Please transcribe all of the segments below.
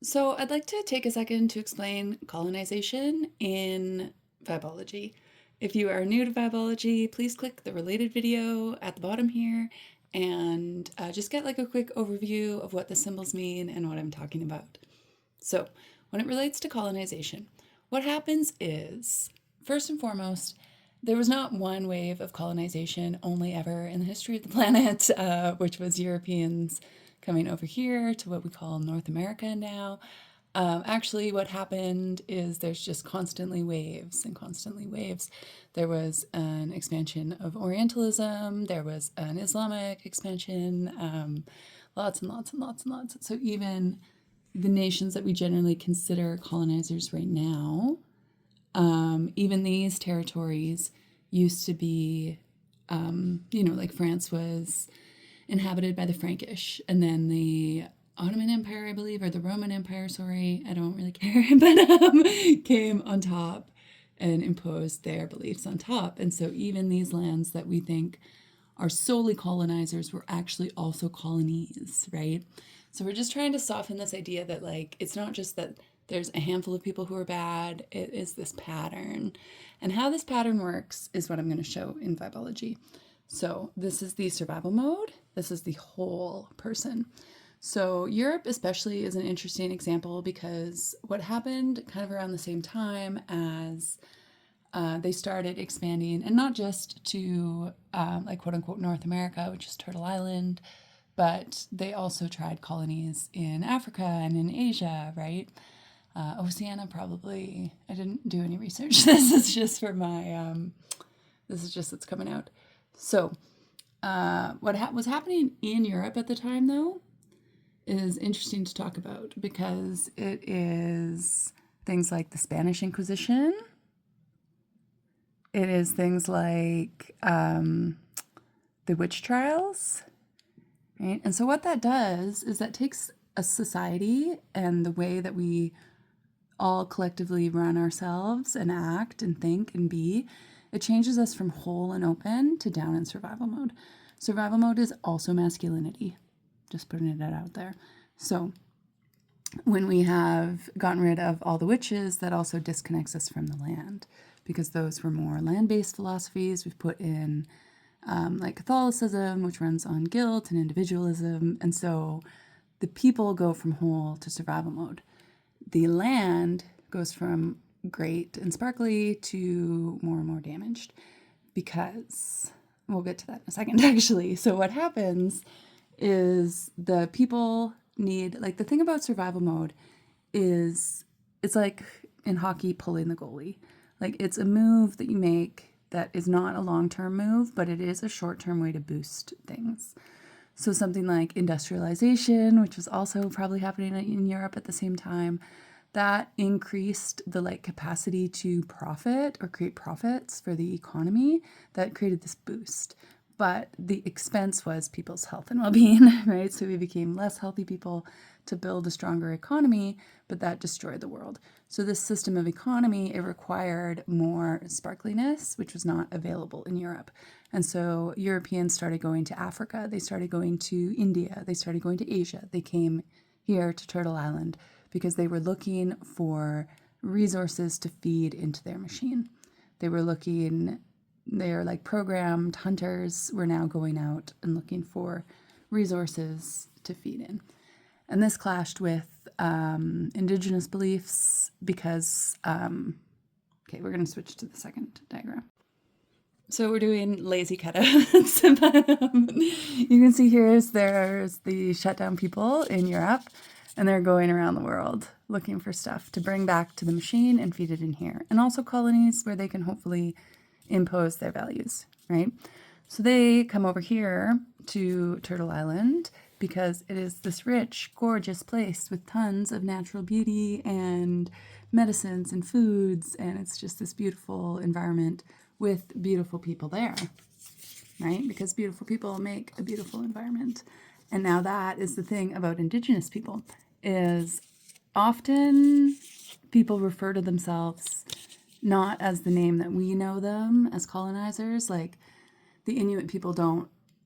So I'd like to take a second to explain colonization in VIBEOLOgy. If you are new to VIBEOLOgy, please click the related video at the bottom here and just get like a quick overview of what the symbols mean and what I'm talking about. So when it relates to colonization, what happens is, first and foremost, there was not one wave of colonization only ever in the history of the planet, which was Europeans coming over here to what we call North America now. Actually, what happened is there's just constantly waves and constantly waves. There was an expansion of Orientalism, there was an Islamic expansion, lots and lots and lots and lots. So even the nations that we generally consider colonizers right now, even these territories used to be, like France was inhabited by the Frankish, and then the Ottoman Empire, I believe, or the Roman Empire, sorry, I don't really care, but came on top and imposed their beliefs on top. And so even these lands that we think are solely colonizers were actually also colonies, right? So we're just trying to soften this idea that, like, it's not just that there's a handful of people who are bad, it is this pattern. And how this pattern works is what I'm going to show in VIBEOLOgy. So this is the survival mode. This is the whole person. So Europe especially is an interesting example because what happened kind of around the same time as they started expanding, and not just to like quote unquote North America, which is Turtle Island, but they also tried colonies in Africa and in Asia, right? Oceania probably, I didn't do any research. This is just for my, this is just what's coming out. So what was happening in Europe at the time, though, is interesting to talk about because it is things like the Spanish Inquisition. It is things like the witch trials, right? And so what that does is that takes a society and the way that we all collectively run ourselves and act and think and be, it changes us from whole and open to down in survival mode. Survival mode is also masculinity. Just putting it out there. So when we have gotten rid of all the witches, that also disconnects us from the land because those were more land-based philosophies. We've put in like Catholicism, which runs on guilt and individualism. And so the people go from whole to survival mode. The land goes from great and sparkly to more and more damaged because we'll get to that in a second, actually. So what happens is the people need, like, the thing about survival mode is it's like in hockey pulling the goalie. Like, it's a move that you make that is not a long-term move, but it is a short-term way to boost things. So something like industrialization, which was also probably happening in Europe at the same time, that increased the capacity to profit or create profits for the economy. That created this boost. But the expense was people's health and well-being, right? So we became less healthy people to build a stronger economy, but that destroyed the world. So this system of economy, it required more sparkliness, which was not available in Europe. And so Europeans started going to Africa. They started going to India. They started going to Asia. They came here to Turtle Island because they were looking for resources to feed into their machine. They're like programmed hunters were now going out and looking for resources to feed in. And this clashed with indigenous beliefs because, okay, we're going to switch to the second diagram. So we're doing lazy cutouts. You can see there's the shutdown people in Europe, and they're going around the world looking for stuff to bring back to the machine and feed it in here. And also colonies where they can hopefully impose their values, right? So they come over here to Turtle Island because it is this rich, gorgeous place with tons of natural beauty and medicines and foods, and it's just this beautiful environment with beautiful people there, right? Because beautiful people make a beautiful environment. And now that is the thing about indigenous people, is often people refer to themselves not as the name that we know them as colonizers. Like the Inuit people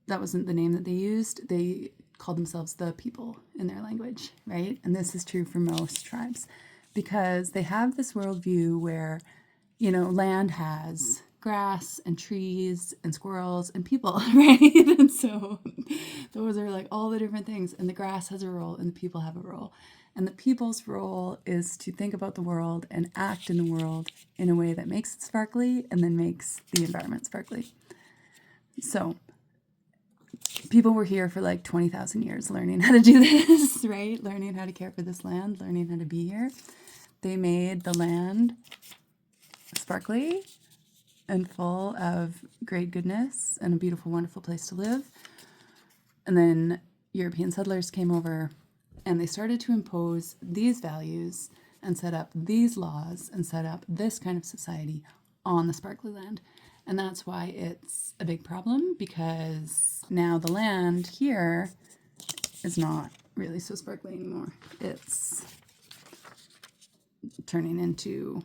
that wasn't the name that they used. They called themselves the people in their language, right? And this is true for most tribes because they have this worldview where, you know, land has grass and trees and squirrels and people, right? And so those are like all the different things. And the grass has a role and the people have a role. And the people's role is to think about the world and act in the world in a way that makes it sparkly and then makes the environment sparkly. So people were here for like 20,000 years learning how to do this, right? Learning how to care for this land, learning how to be here. They made the land sparkly and full of great goodness and a beautiful, wonderful place to live. And then European settlers came over and they started to impose these values and set up these laws and set up this kind of society on the sparkly land. And that's why it's a big problem, because now the land here is not really so sparkly anymore. It's turning into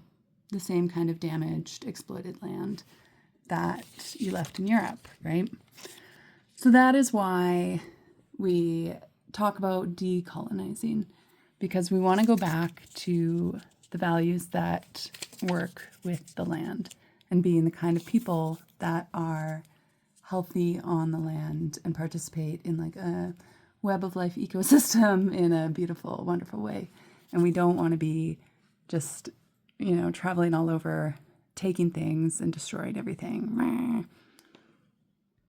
the same kind of damaged, exploited land that you left in Europe, right? So that is why we talk about decolonizing, because we want to go back to the values that work with the land and being the kind of people that are healthy on the land and participate in like a web of life ecosystem in a beautiful, wonderful way. And we don't want to be just, you know, traveling all over, taking things and destroying everything.